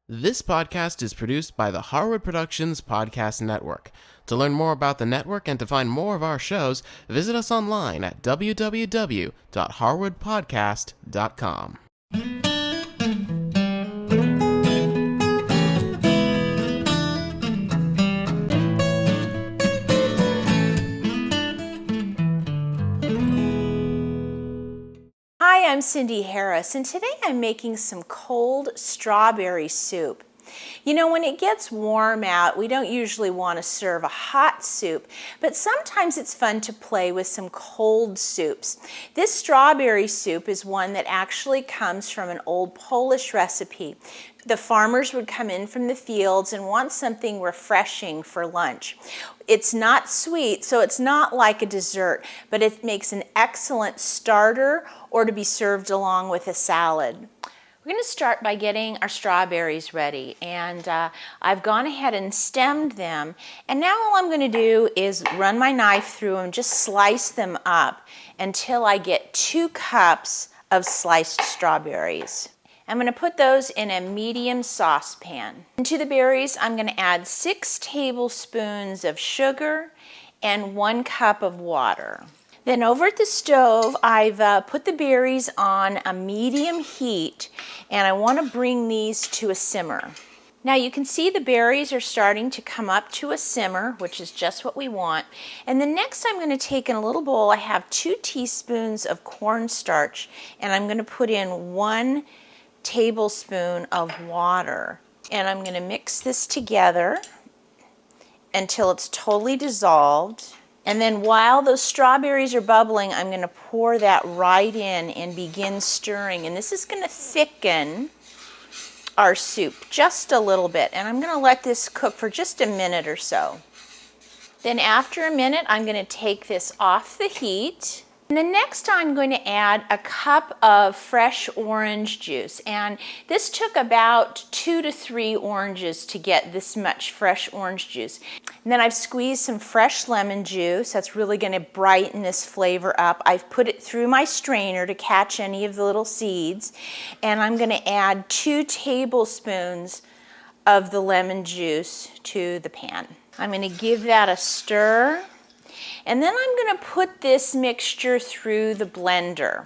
This podcast is produced by the Harwood Productions Podcast Network. To learn more about the network and to find more of our shows, visit us online at www.harwoodpodcast.com. Hi, I'm Cindy Harris, and today I'm making some cold strawberry soup. You know, when it gets warm out, we don't usually want to serve a hot soup, but sometimes it's fun to play with some cold soups. This strawberry soup is one that actually comes from an old Polish recipe. The farmers would come in from the fields and want something refreshing for lunch. It's not sweet, so it's not like a dessert, but it makes an excellent starter or to be served along with a salad. We're going to start by getting our strawberries ready, and I've gone ahead and stemmed them, and now all I'm going to do is run my knife through them, just slice them up until I get 2 cups of sliced strawberries. I'm going to put those in a medium saucepan. Into the berries, I'm going to add 6 tablespoons of sugar and 1 cup of water. Then over at the stove, I've put the berries on a medium heat, and I want to bring these to a simmer. Now you can see the berries are starting to come up to a simmer, which is just what we want. And then next I'm going to take in a little bowl, I have 2 teaspoons of cornstarch, and I'm going to put in 1 tablespoon of water. And I'm going to mix this together until it's totally dissolved. And then while those strawberries are bubbling, I'm going to pour that right in and begin stirring. And this is going to thicken our soup just a little bit. And I'm going to let this cook for just a minute or so. Then after a minute, I'm going to take this off the heat. And then next I'm going to add a cup of fresh orange juice, and this took about 2 to 3 oranges to get this much fresh orange juice. And then I've squeezed some fresh lemon juice. That's really going to brighten this flavor up. I've put it through my strainer to catch any of the little seeds, and I'm going to add 2 tablespoons of the lemon juice to the pan. I'm going to give that a stir. And then I'm going to put this mixture through the blender.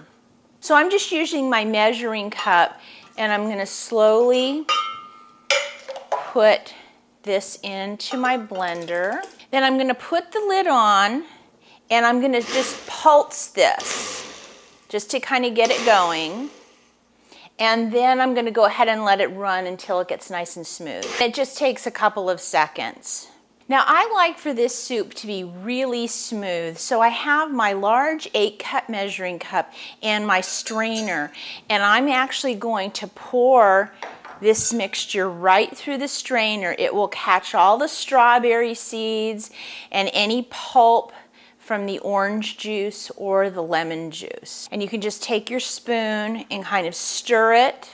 So I'm just using my measuring cup, and I'm going to slowly put this into my blender. Then I'm going to put the lid on, and I'm going to just pulse this, just to kind of get it going. And then I'm going to go ahead and let it run until it gets nice and smooth. It just takes a couple of seconds. Now I like for this soup to be really smooth, so I have my large 8-cup measuring cup and my strainer, and I'm actually going to pour this mixture right through the strainer. It will catch all the strawberry seeds and any pulp from the orange juice or the lemon juice. And you can just take your spoon and kind of stir it,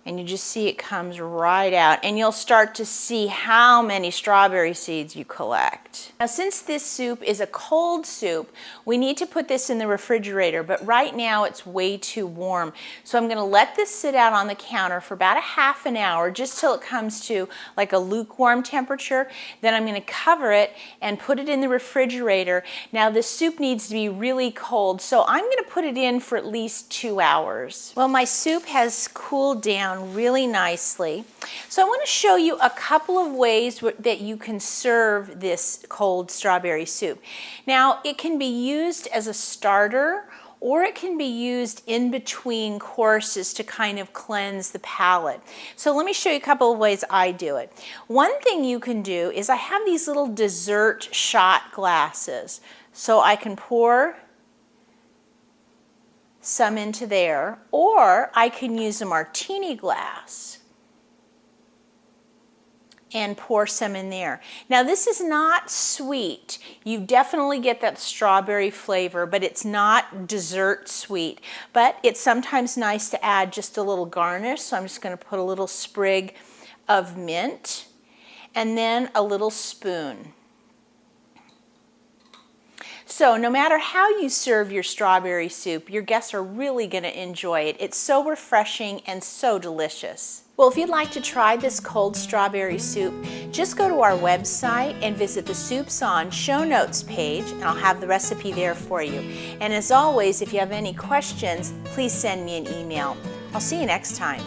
and you just see it comes right out, and you'll start to see how many strawberry seeds you collect. Now since this soup is a cold soup, we need to put this in the refrigerator, but right now it's way too warm. So I'm going to let this sit out on the counter for about a half an hour, just till it comes to like a lukewarm temperature. Then I'm going to cover it and put it in the refrigerator. Now this soup needs to be really cold, so I'm going to put it in for at least 2 hours. Well, my soup has cooled down really nicely. So I want to show you a couple of ways that you can serve this cold strawberry soup. Now it can be used as a starter, or it can be used in between courses to kind of cleanse the palate. So let me show you a couple of ways I do it. One thing you can do is I have these little dessert shot glasses. So I can pour some into there, or I can use a martini glass and pour some in there. Now this is not sweet. You definitely get that strawberry flavor, but it's not dessert sweet. But it's sometimes nice to add just a little garnish, so I'm just going to put a little sprig of mint and then a little spoon. So no matter how you serve your strawberry soup, your guests are really going to enjoy it. It's so refreshing and so delicious. Well, if you'd like to try this cold strawberry soup, just go to our website and visit the Soups On show notes page, and I'll have the recipe there for you. And as always, if you have any questions, please send me an email. I'll see you next time.